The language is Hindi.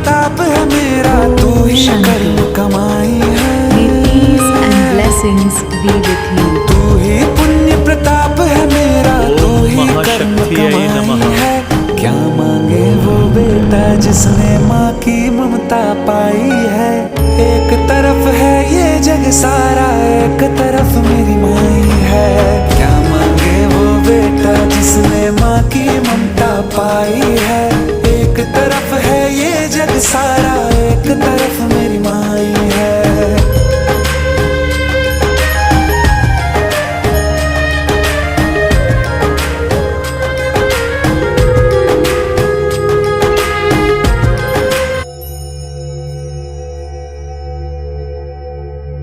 प्रताप है मेरा, तू ही कर्म कमाई है। Peace and blessings be with you. तू ही पुण्य प्रताप है मेरा, तू ही कर्म कमाई है। क्या मांगे वो बेटा जिसने माँ की ममता पाई है। एक तरफ है ये जग सारा, एक तरफ मेरी माई है। क्या मांगे वो बेटा जिसने माँ की ममता पाई है।